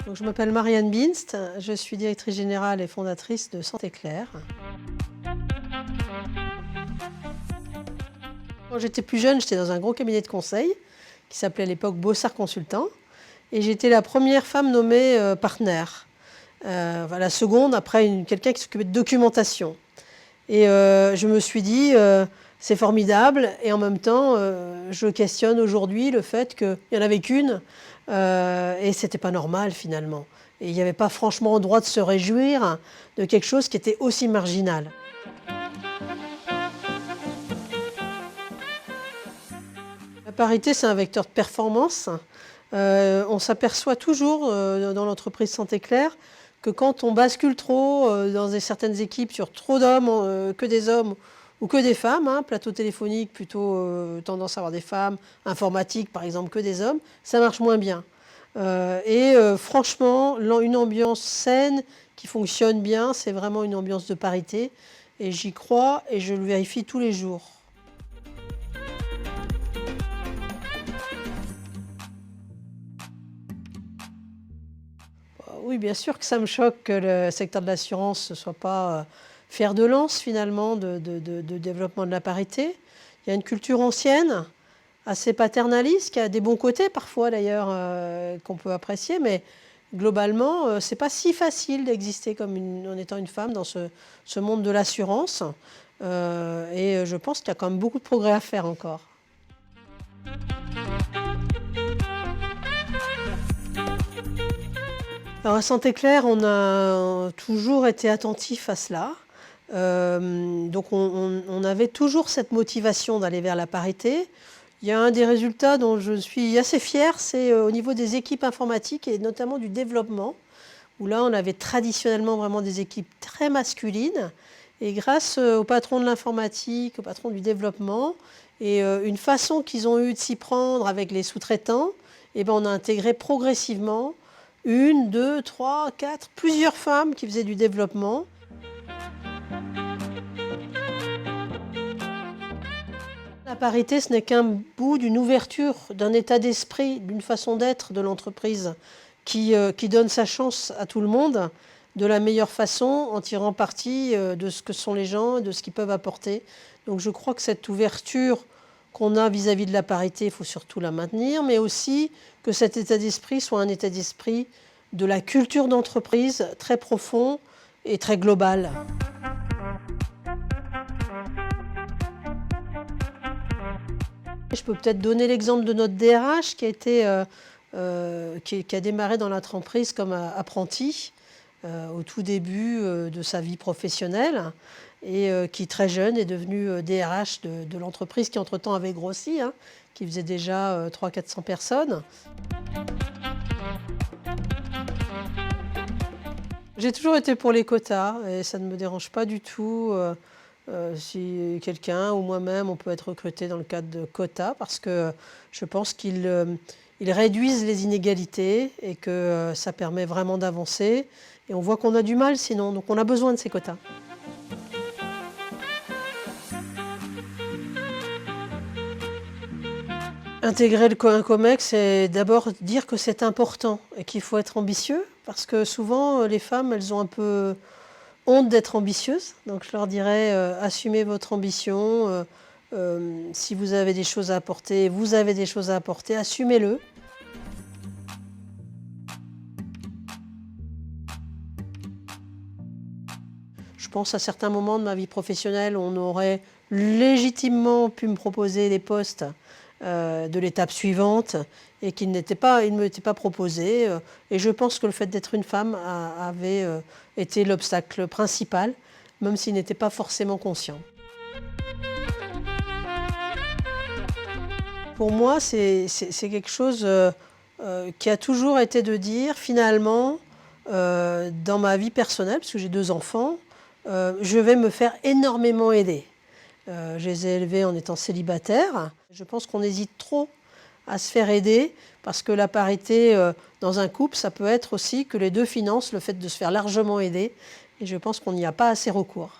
Donc, je m'appelle Marianne Binst, je suis directrice générale et fondatrice de Santé Claire. Quand j'étais plus jeune, j'étais dans un gros cabinet de conseil qui s'appelait à l'époque Bossard Consultant et j'étais la première femme nommée partenaire. La seconde après quelqu'un qui s'occupait de documentation. Et je me suis dit, c'est formidable et en même temps, je questionne aujourd'hui le fait qu'il n'y en avait qu'une et c'était pas normal finalement. Et il n'y avait pas franchement le droit de se réjouir de quelque chose qui était aussi marginal. La parité, c'est un vecteur de performance. On s'aperçoit toujours dans l'entreprise Santé Claire que quand on bascule trop dans certaines équipes sur trop d'hommes, que des hommes ou que des femmes, plateau téléphonique plutôt tendance à avoir des femmes, informatique par exemple que des hommes, ça marche moins bien. Franchement, une ambiance saine qui fonctionne bien, c'est vraiment une ambiance de parité. Et j'y crois et je le vérifie tous les jours. Oui, bien sûr que ça me choque que le secteur de l'assurance ne soit pas fer de lance finalement de développement de la parité. Il y a une culture ancienne, assez paternaliste, qui a des bons côtés parfois d'ailleurs qu'on peut apprécier, mais globalement, c'est pas si facile d'exister en étant une femme dans ce monde de l'assurance. Et je pense qu'il y a quand même beaucoup de progrès à faire encore. Alors à Santé Claire, on a toujours été attentif à cela. Donc on avait toujours cette motivation d'aller vers la parité. Il y a un des résultats dont je suis assez fière, c'est au niveau des équipes informatiques et notamment du développement, où là on avait traditionnellement vraiment des équipes très masculines. Et grâce au patron de l'informatique, au patron du développement, et une façon qu'ils ont eu de s'y prendre avec les sous-traitants, on a intégré progressivement 1, 2, 3, 4, plusieurs femmes qui faisaient du développement. La parité, ce n'est qu'un bout d'une ouverture, d'un état d'esprit, d'une façon d'être de l'entreprise qui donne sa chance à tout le monde de la meilleure façon en tirant parti de ce que sont les gens et de ce qu'ils peuvent apporter. Donc je crois que cette ouverture qu'on a vis-à-vis de la parité, il faut surtout la maintenir, mais aussi que cet état d'esprit soit un état d'esprit de la culture d'entreprise très profond et très global. Je peux peut-être donner l'exemple de notre DRH qui a démarré dans l'entreprise comme apprenti au tout début de sa vie professionnelle et qui très jeune est devenu DRH de l'entreprise qui entre-temps avait grossi, qui faisait déjà 300-400 personnes. J'ai toujours été pour les quotas et ça ne me dérange pas du tout si quelqu'un ou moi-même on peut être recruté dans le cadre de quotas parce que je pense qu'ils réduisent les inégalités et que ça permet vraiment d'avancer. Et on voit qu'on a du mal sinon, donc on a besoin de ces quotas. Intégrer un COMEX, c'est d'abord dire que c'est important et qu'il faut être ambitieux, parce que souvent les femmes, elles ont un peu honte d'être ambitieuses. Donc je leur dirais, assumez votre ambition. Si vous avez des choses à apporter, vous avez des choses à apporter, assumez-le. Je pense à certains moments de ma vie professionnelle où on aurait légitimement pu me proposer des postes de l'étape suivante et qu'il ne m'était pas proposé. Et je pense que le fait d'être une femme avait été l'obstacle principal, même s'il n'était pas forcément conscient. Pour moi, c'est quelque chose qui a toujours été de dire, finalement, dans ma vie personnelle, parce que j'ai 2 enfants, je vais me faire énormément aider. Je les ai élevés en étant célibataire. Je pense qu'on hésite trop à se faire aider parce que la parité dans un couple, ça peut être aussi que les deux financent le fait de se faire largement aider. Et je pense qu'on n'y a pas assez recours.